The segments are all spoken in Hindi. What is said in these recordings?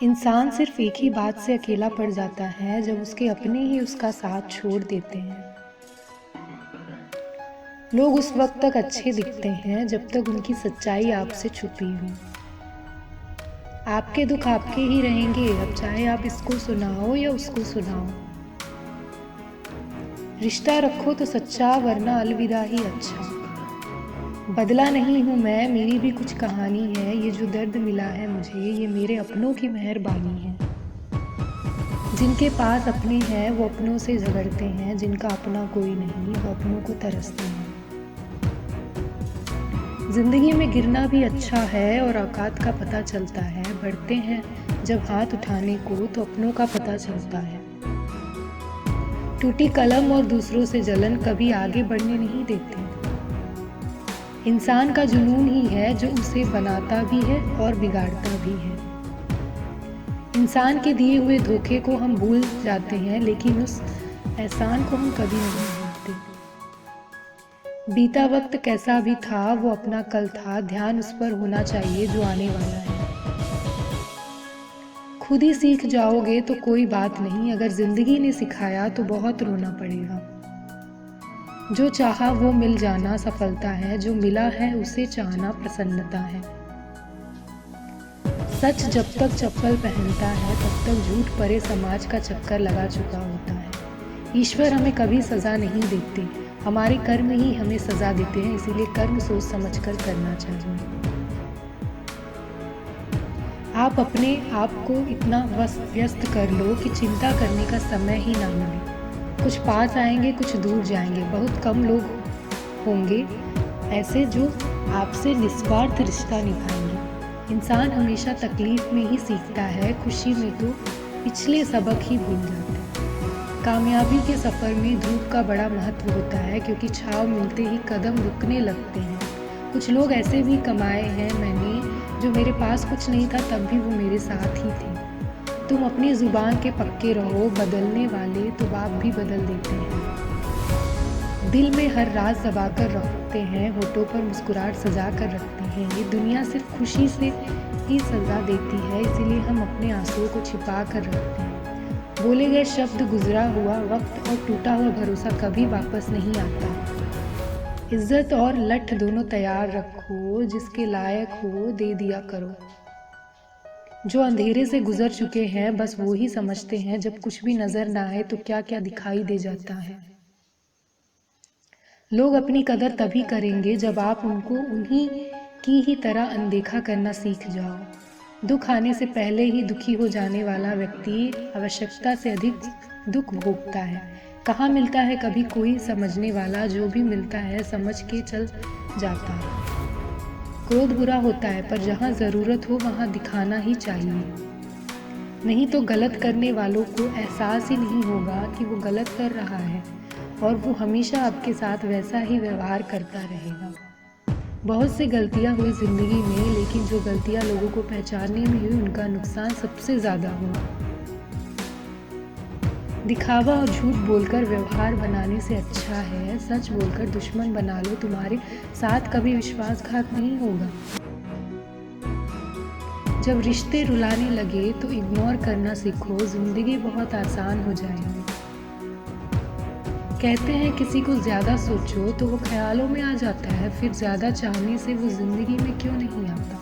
इंसान सिर्फ एक ही बात से अकेला पड़ जाता है जब उसके अपने ही उसका साथ छोड़ देते हैं। लोग उस वक्त तक अच्छे दिखते हैं जब तक उनकी सच्चाई आपसे छुपी हो। आपके दुख आपके ही रहेंगे, अब चाहे आप इसको सुनाओ या उसको सुनाओ। रिश्ता रखो तो सच्चा, वरना अलविदा ही अच्छा। बदला नहीं हूँ मैं, मेरी भी कुछ कहानी है। ये जो दर्द मिला है मुझे, ये मेरे अपनों की मेहरबानी है। जिनके पास अपने हैं वो अपनों से झगड़ते हैं, जिनका अपना कोई नहीं वो अपनों को तरसते हैं। जिंदगी में गिरना भी अच्छा है और औकात का पता चलता है। बढ़ते हैं जब हाथ उठाने को तो अपनों का पता चलता है। टूटी कलम और दूसरों से जलन कभी आगे बढ़ने नहीं देते। इंसान का जुनून ही है जो उसे बनाता भी है और बिगाड़ता भी है। इंसान के दिए हुए धोखे को हम भूल जाते हैं, लेकिन उस एहसान को हम कभी नहीं भूलते। बीता वक्त कैसा भी था वो अपना कल था, ध्यान उस पर होना चाहिए जो आने वाला है। खुद ही सीख जाओगे तो कोई बात नहीं, अगर जिंदगी ने सिखाया तो बहुत रोना पड़ेगा। जो चाहा वो मिल जाना सफलता है, जो मिला है उसे चाहना प्रसन्नता है। सच जब तक चप्पल पहनता है तब तक झूठ परे समाज का चक्कर लगा चुका होता है। ईश्वर हमें कभी सजा नहीं देते, हमारे कर्म ही हमें सजा देते हैं, इसीलिए कर्म सोच समझकर करना चाहिए। आप अपने आप को इतना व्यस्त कर लो कि चिंता करने का समय ही ना मिले। कुछ पास आएंगे, कुछ दूर जाएंगे। बहुत कम लोग होंगे ऐसे जो आपसे निस्वार्थ रिश्ता निभाएंगे। इंसान हमेशा तकलीफ में ही सीखता है, खुशी में तो पिछले सबक ही भूल जाता है। कामयाबी के सफ़र में धूप का बड़ा महत्व होता है, क्योंकि छाँव मिलते ही कदम रुकने लगते हैं। कुछ लोग ऐसे भी कमाए हैं मैंने, जो मेरे पास कुछ नहीं था तब भी वो मेरे साथ ही थे। तुम अपनी ज़ुबान के पक्के रहो, बदलने वाले तो बाप भी बदल देते हैं। दिल में हर राज दबा कर रखते हैं, होठों पर मुस्कुराहट सजा कर रखते हैं। ये दुनिया सिर्फ खुशी से ही सजा देती है, इसीलिए हम अपने आंसुओं को छिपा कर रखते हैं। बोले गए शब्द, गुजरा हुआ वक्त और टूटा हुआ भरोसा कभी वापस नहीं आता। इज्जत और लठ दोनों तैयार रखो, जिसके लायक हो दे दिया करो। जो अंधेरे से गुजर चुके हैं बस वो ही समझते हैं, जब कुछ भी नजर ना आए तो क्या क्या दिखाई दे जाता है। लोग अपनी कदर तभी करेंगे जब आप उनको उन्हीं की ही तरह अनदेखा करना सीख जाओ। दुख आने से पहले ही दुखी हो जाने वाला व्यक्ति आवश्यकता से अधिक दुख भोगता है। कहाँ मिलता है कभी कोई समझने वाला, जो भी मिलता है समझ के चल जाता है। क्रोध बुरा होता है, पर जहाँ ज़रूरत हो वहाँ दिखाना ही चाहिए, नहीं तो गलत करने वालों को एहसास ही नहीं होगा कि वो गलत कर रहा है, और वो हमेशा आपके साथ वैसा ही व्यवहार करता रहेगा। बहुत सी गलतियाँ हुई ज़िंदगी में, लेकिन जो गलतियाँ लोगों को पहचानने में हुई उनका नुकसान सबसे ज़्यादा हुआ। दिखावा और झूठ बोलकर व्यवहार बनाने से अच्छा है सच बोलकर दुश्मन बना लो, तुम्हारे साथ कभी विश्वासघात नहीं होगा। जब रिश्ते रुलाने लगे तो इग्नोर करना सीखो, जिंदगी बहुत आसान हो जाएगी। कहते हैं किसी को ज़्यादा सोचो तो वो ख्यालों में आ जाता है, फिर ज़्यादा चाहने से वो ज़िंदगी में क्यों नहीं आता।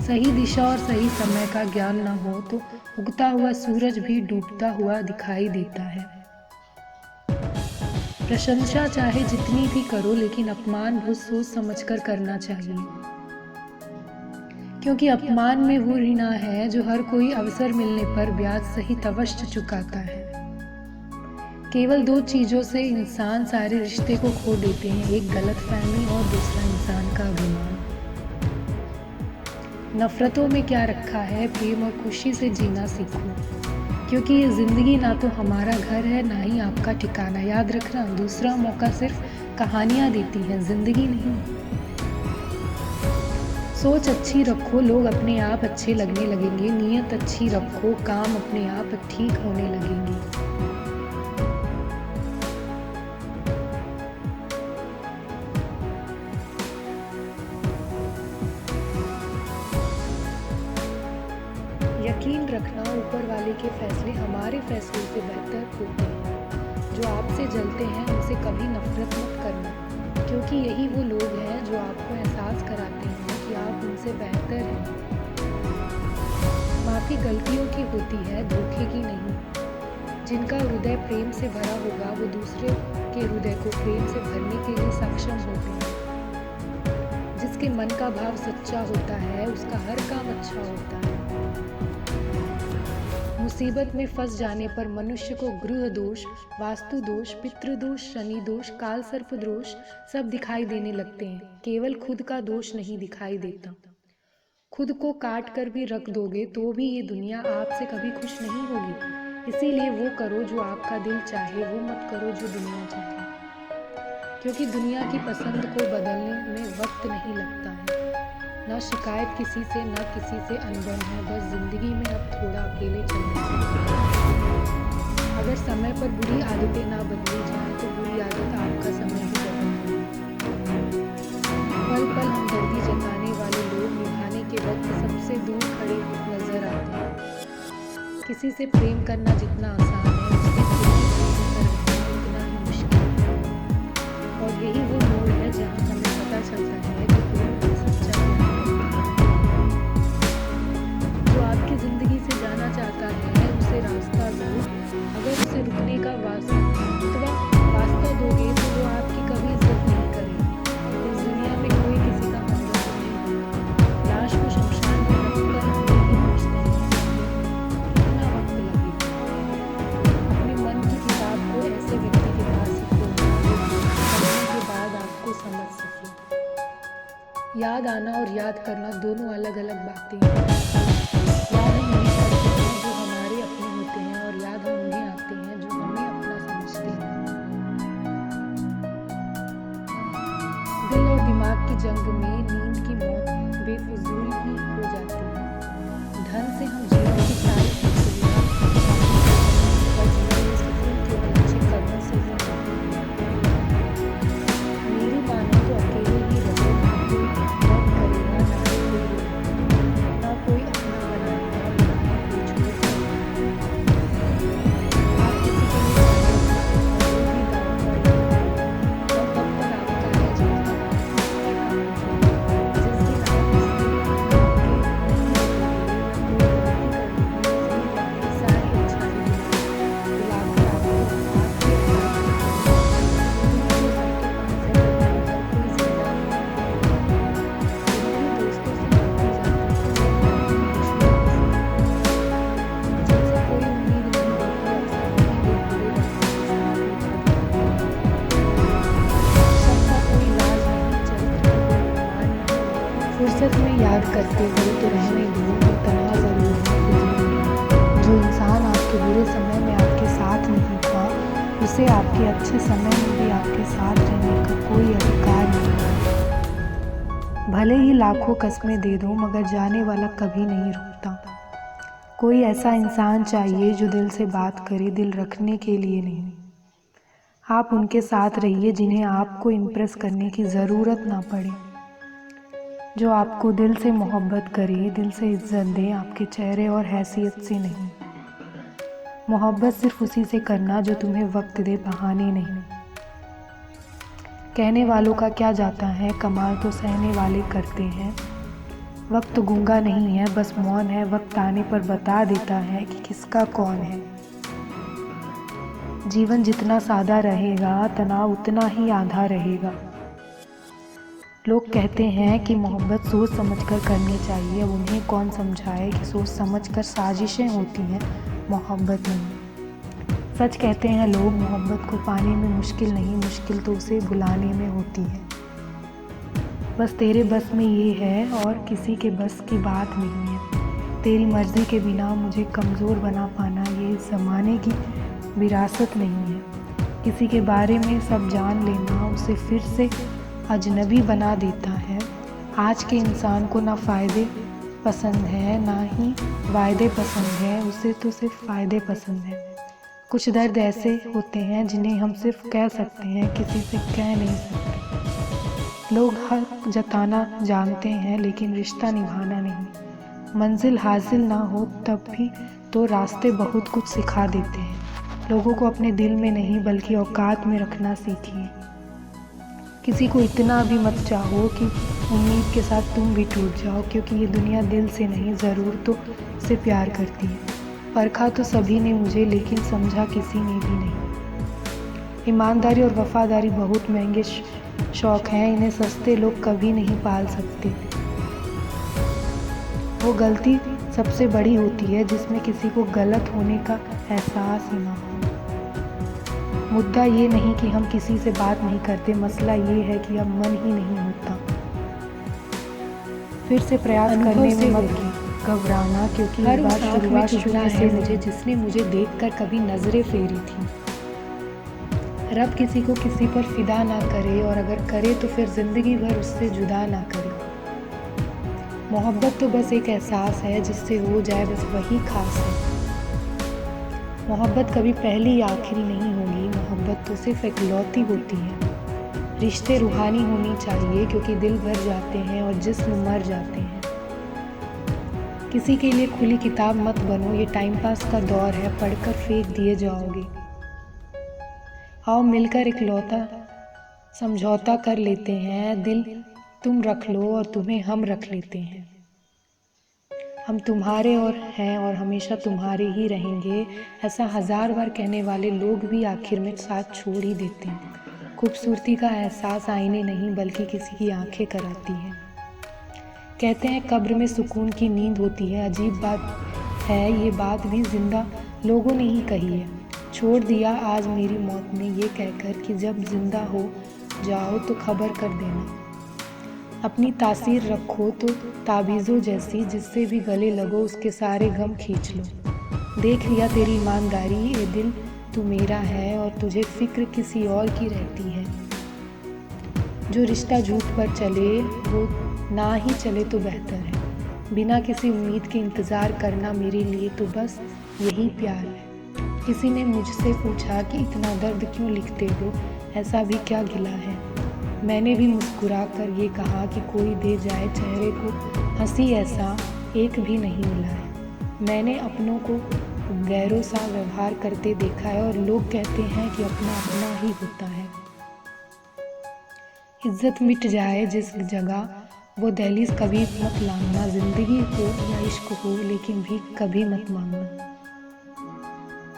सही दिशा और सही समय का ज्ञान न हो तो उगता हुआ सूरज भी डूबता हुआ दिखाई देता है। प्रशंसा चाहे जितनी भी करो, लेकिन अपमान बहुत सोच समझकर करना चाहिए, क्योंकि अपमान में वो ऋण है जो हर कोई अवसर मिलने पर ब्याज सहित अवश्य चुकाता है। केवल दो चीज़ों से इंसान सारे रिश्ते को खो देते हैं, एक गलतफहमी और दूसरा इंसान का अभिमान। नफरतों में क्या रखा है, प्रेम और खुशी से जीना सीखो, क्योंकि ये ज़िंदगी ना तो हमारा घर है ना ही आपका ठिकाना। याद रखना, दूसरा मौका सिर्फ कहानियाँ देती हैं, ज़िंदगी नहीं। सोच अच्छी रखो, लोग अपने आप अच्छे लगने लगेंगे। नीयत अच्छी रखो, काम अपने आप ठीक होने लगेंगे। यकीन रखना, ऊपर वाले के फैसले हमारे फैसलों से बेहतर होते हैं। जो आपसे जलते हैं उनसे कभी नफरत मत करना, क्योंकि यही वो लोग हैं जो आपको एहसास कराते हैं कि आप उनसे बेहतर हैं। माफ़ी गलतियों की होती है, धोखे की नहीं। जिनका हृदय प्रेम से भरा होगा वो दूसरे के हृदय को प्रेम से भरने के लिए सक्षम होते हैं। जिसके मन का भाव सच्चा होता है उसका हर काम अच्छा होता है। मुसीबत में फंस जाने पर मनुष्य को गृह दोष, वास्तु दोष, पितृ दोष, शनि दोष, काल सर्प दोष सब दिखाई देने लगते हैं। केवल खुद का दोष नहीं दिखाई देता। खुद को काट कर भी रख दोगे तो भी ये दुनिया आपसे कभी खुश नहीं होगी। इसीलिए वो करो जो आपका दिल चाहे, वो मत करो जो दुनिया चाहे, क्योंकि दुनिया की पसंद को बदलने में वक्त नहीं लगता है। ना शिकायत किसी से, ना किसी से अनबन है, बस जिंदगी में अब थोड़ा अकेले चलना चाहिए। अगर समय पर बुरी आदतें ना बदली जाए तो बुरी आदत आपका समय ही बदल देगी। पल पल हमदर्दी जताने वाले लोग निभाने के वक्त सबसे दूर खड़े नजर आते हैं। किसी से प्रेम करना जितना आसान है, उससे उतना ही मुश्किल है। और यही वो मोड़ है जहाँ हमें पता चलता है कि प्रेम सच्चा है। जो आपकी जिंदगी से जाना चाहता है उसे रास्ता दो। अगर उसे रुकने का वास्ता दोगे तो वो आपकी कभी इज्जत नहीं करेगी। इस दुनिया में कोई किसी का हमदर्द नहीं है। लाश को शमशान में रखकर नहीं पहुँचते हैं। कितना वक्त लगेगा? अपने मन की किताब को ऐसे व्यक्ति के पास खोलना जो पढ़ने के बाद आपको समझ सके। याद आना और याद करना दोनों अलग अलग बातें हैं। याद हम उन्हें करते हैं जो हमारे अपने होते हैं, और याद हम उन्हें आते हैं जो हमें अपना समझते हैं। दिल और दिमाग की जंग में नींद की मौत बेफिजूल ही हो जाती है। धन से हम जीवन की सारी सुविधा केवल अच्छे कर्मों से ही पाते हैं। मेरी मानो तो अकेले ही रहो, ना कोई मदद करेगा, ना कोई ना कोई अपना बनाएगा, ना कोई छोड़ेगा। आप किसी के लिए और भी दाव पर लगाओ, और तब तक आपका है जितना जिस दिन आप सारी अच्छाई दिलाकर आपको आपके दोस्तों से बढ़ती जाती है। जिनसे कोई उम्मीद नहीं होती, अक्सर वही लोग बुरे वक्त के साथ होते हैं। सबका कोई इलाज नहीं, चरित्र का कोई प्रमाण नहीं। फुर्सत में याद करते हो तो रहने दो, और तन्हा जरूर है खुद में। जो इंसान आपके बुरे समय में आपके साथ नहीं था, उसे आपके अच्छे समय में भी आपके साथ रहने का कोई अधिकार नहीं है। भले ही लाखों कस्में दे दो, मगर जाने वाला कभी नहीं रुकता। कोई ऐसा इंसान चाहिए जो दिल से बात करे, दिल रखने के लिए नहीं। आप उनके साथ रहिए जिन्हें आपको इम्प्रेस करने की ज़रूरत ना पड़े। जो आपको दिल से मोहब्बत करे, दिल से इज्जत दे, आपके चेहरे और हैसियत से नहीं। मोहब्बत सिर्फ उसी से करना जो तुम्हें वक्त दे, बहाने नहीं। कहने वालों का क्या जाता है, कमाल तो सहने वाले करते हैं। वक्त गूंगा नहीं है, बस मौन है। वक्त आने पर बता देता है कि किसका कौन है। जीवन जितना सादा रहेगा, तनाव उतना ही आधा रहेगा। लोग कहते हैं कि मोहब्बत सोच समझकर करनी चाहिए। अब उन्हें कौन समझाए कि सोच समझकर साजिशें होती हैं, मोहब्बत नहीं। सच कहते हैं लोग, मोहब्बत को पाने में मुश्किल नहीं, मुश्किल तो उसे बुलाने में होती है। बस तेरे बस में ये है और किसी के बस की बात नहीं है। तेरी मर्ज़ी के बिना मुझे कमज़ोर बना पाना ये इस ज़माने की विरासत नहीं है। किसी के बारे में सब जान लेना उसे फिर से अजनबी बना देता है। आज के इंसान को ना फ़ायदे पसंद है, ना ही वायदे पसंद है, उसे तो सिर्फ फ़ायदे पसंद है। कुछ दर्द ऐसे होते हैं जिन्हें हम सिर्फ कह सकते हैं, किसी से कह नहीं सकते। लोग हक जताना जानते हैं लेकिन रिश्ता निभाना नहीं। मंजिल हासिल ना हो तब भी तो रास्ते बहुत कुछ सिखा देते हैं। लोगों को अपने दिल में नहीं बल्कि औकात में रखना सीखिए। किसी को इतना भी मत चाहो कि उम्मीद के साथ तुम भी टूट जाओ, क्योंकि ये दुनिया दिल से नहीं ज़रूरतों से प्यार करती है। परखा तो सभी ने मुझे, लेकिन समझा किसी ने भी नहीं। ईमानदारी और वफादारी बहुत महंगे शौक़ हैं, इन्हें सस्ते लोग कभी नहीं पाल सकते। वो गलती सबसे बड़ी होती है जिसमें किसी को गलत होने का एहसास ही ना हो। मुद्दा ये नहीं कि हम किसी से बात नहीं करते, मसला ये है कि अब मन ही नहीं होता। फिर से प्रयास करने में मत घबराना, क्योंकि हर बात शुरुआत शून्य से मुझे जिसने मुझे देखकर कभी नजरें फेरी थी। रब किसी को किसी पर फिदा ना करे, और अगर करे तो फिर जिंदगी भर उससे जुदा ना करे। मोहब्बत तो बस एक एहसास है, जिससे हो जाए बस वही खास है। मोहब्बत कभी पहली या आखिरी नहीं होगी, मोहब्बत तो सिर्फ इकलौती होती है। रिश्ते रूहानी होनी चाहिए, क्योंकि दिल भर जाते हैं और जिस्म मर जाते हैं। किसी के लिए खुली किताब मत बनो, ये टाइम पास का दौर है, पढ़कर फेंक दिए जाओगे। आओ मिलकर इकलौता समझौता कर लेते हैं, दिल तुम रख लो और तुम्हें हम रख लेते हैं। हम तुम्हारे और हैं और हमेशा तुम्हारे ही रहेंगे, ऐसा 1000 बार कहने वाले लोग भी आखिर में साथ छोड़ ही देते हैं। खूबसूरती का एहसास आईने नहीं बल्कि किसी की आंखें कराती है। कहते हैं कब्र में सुकून की नींद होती है, अजीब बात है, ये बात भी जिंदा लोगों ने ही कही है। छोड़ दिया आज मेरी मौत ने ये कहकर कि जब जिंदा हो जाओ तो खबर कर देना। अपनी तासीर रखो तो ताबीज़ों जैसी, जिससे भी गले लगो उसके सारे गम खींच लो। देख लिया तेरी ईमानदारी, ये दिल तू मेरा है और तुझे फिक्र किसी और की रहती है। जो रिश्ता झूठ पर चले वो ना ही चले तो बेहतर है। बिना किसी उम्मीद के इंतज़ार करना मेरे लिए तो बस यही प्यार है। किसी ने मुझसे पूछा कि इतना दर्द क्यों लिखते हो, ऐसा भी क्या गिला है। मैंने भी मुस्कुरा कर ये कहा कि कोई दे जाए चेहरे को हंसी, ऐसा एक भी नहीं मिला है। मैंने अपनों को गैरों सा व्यवहार करते देखा है और लोग कहते हैं कि अपना अपना ही होता है। इज्जत मिट जाए जिस जगह वो दहलीज कभी मत लांघना, जिंदगी हो या इश्क हो लेकिन भी कभी मत मांगना।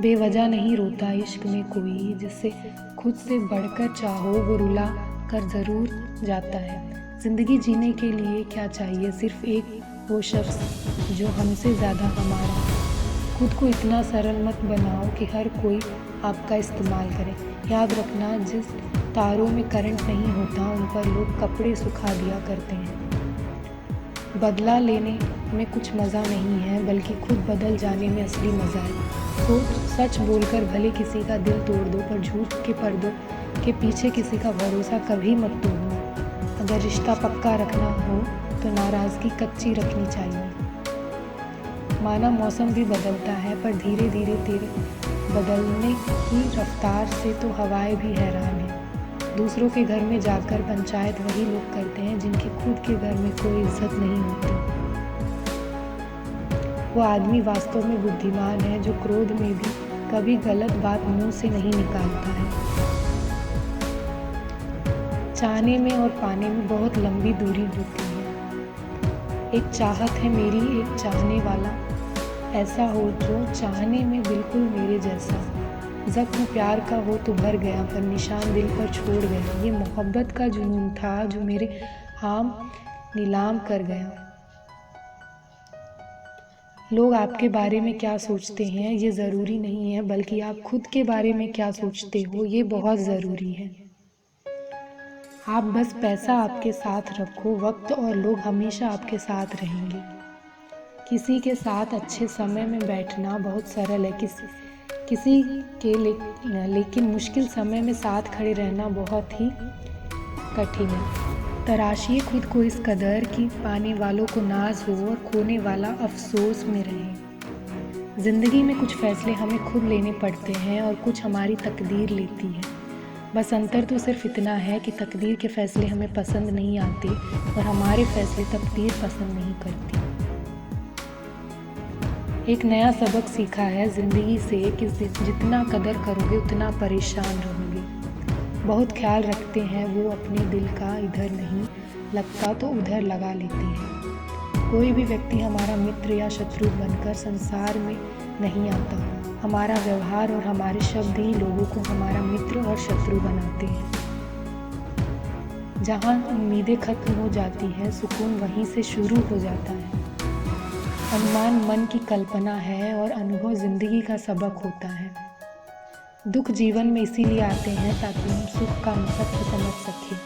बेवजह नहीं रोता इश्क में कोई, जिससे खुद से बढ़कर चाहो वो रुला कर ज़रूर जाता है। ज़िंदगी जीने के लिए क्या चाहिए, सिर्फ एक वो शख्स जो हमसे ज़्यादा हमारा। खुद को इतना सरल मत बनाओ कि हर कोई आपका इस्तेमाल करे। याद रखना जिस तारों में करंट नहीं होता उन पर लोग कपड़े सुखा दिया करते हैं। बदला लेने में कुछ मज़ा नहीं है, बल्कि खुद बदल जाने में असली मज़ा है। तो सच बोलकर भले किसी का दिल तोड़ दो, पर झूठ के पर्दों के पीछे किसी का भरोसा कभी मत तोड़ो। अगर रिश्ता पक्का रखना हो तो नाराज़गी कच्ची रखनी चाहिए। माना मौसम भी बदलता है, पर धीरे धीरे तेरे बदलने की रफ्तार से तो हवाएं भी हैरान हैं। दूसरों के घर में जाकर पंचायत वही लोग करते हैं जिनके खुद के घर में कोई इज्जत नहीं होती। वो आदमी वास्तव में बुद्धिमान है जो क्रोध में भी कभी गलत बात मुंह से नहीं निकालता है। चाहने में और पाने में बहुत लंबी दूरी होती है। एक चाहत है मेरी, एक चाहने वाला ऐसा हो जो चाहने में बिल्कुल मेरे जैसा। ज़ख्म प्यार का हो तो भर गया, पर निशान दिल पर छोड़ गया। ये मोहब्बत का जुनून था जो मेरे हाम नीलाम कर गया। लोग आपके बारे में क्या सोचते हैं ये ज़रूरी नहीं है, बल्कि आप खुद के बारे में क्या सोचते हो ये बहुत ज़रूरी है। आप बस पैसा आपके साथ रखो, वक्त और लोग हमेशा आपके साथ रहेंगे। किसी के साथ अच्छे समय में बैठना बहुत सरल है, किसी के लेकिन मुश्किल समय में साथ खड़े रहना बहुत ही कठिन है। तराशिए खुद को इस कदर कि पाने वालों को नाज हो और खोने वाला अफसोस में रहे। ज़िंदगी में कुछ फैसले हमें खुद लेने पड़ते हैं और कुछ हमारी तकदीर लेती है। बस अंतर तो सिर्फ इतना है कि तकदीर के फैसले हमें पसंद नहीं आते और हमारे फैसले तकदीर पसंद नहीं करती। एक नया सबक सीखा है ज़िंदगी से कि जितना कदर करोगे उतना परेशान रहोगे। बहुत ख्याल रखते हैं वो अपने दिल का, इधर नहीं लगता तो उधर लगा लेते हैं। कोई भी व्यक्ति हमारा मित्र या शत्रु बनकर संसार में नहीं आता। हमारा व्यवहार और हमारे शब्द ही लोगों को हमारा मित्र और शत्रु बनाते हैं। जहाँ उम्मीदें खत्म हो जाती हैं, सुकून वहीं से शुरू हो जाता है। अनुमान मन की कल्पना है और अनुभव जिंदगी का सबक होता है। दुख जीवन में इसीलिए आते हैं ताकि हम सुख का महत्व समझ सकें।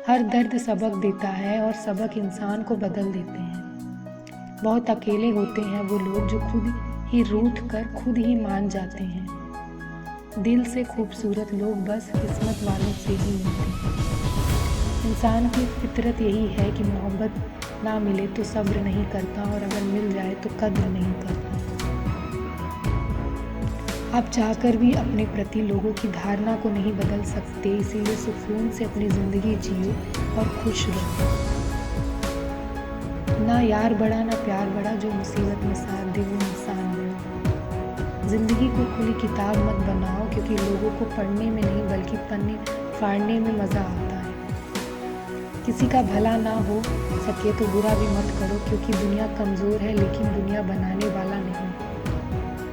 हर दर्द सबक देता है और सबक इंसान को बदल देते हैं। बहुत अकेले होते हैं वो लोग जो खुद ही रूठ कर खुद ही मान जाते हैं। दिल से खूबसूरत लोग बस किस्मत वालों से ही मिलते हैं। इंसान की फितरत यही है कि मोहब्बत ना मिले तो सब्र नहीं करता और अगर मिल जाए तो कद्र नहीं करता। आप चाहकर भी अपने प्रति लोगों की धारणा को नहीं बदल सकते, इसीलिए सुकून से अपनी ज़िंदगी जियो और खुश रहो। ना यार बड़ा ना प्यार बड़ा, जो मुसीबत में साथ दे वो इंसान बड़ा। ज़िंदगी को खुली किताब मत बनाओ, क्योंकि लोगों को पढ़ने में नहीं बल्कि पन्ने फाड़ने में मज़ा आता है। किसी का भला ना हो सके तो बुरा भी मत करो, क्योंकि दुनिया कमज़ोर है लेकिन दुनिया बनाने वाला नहीं।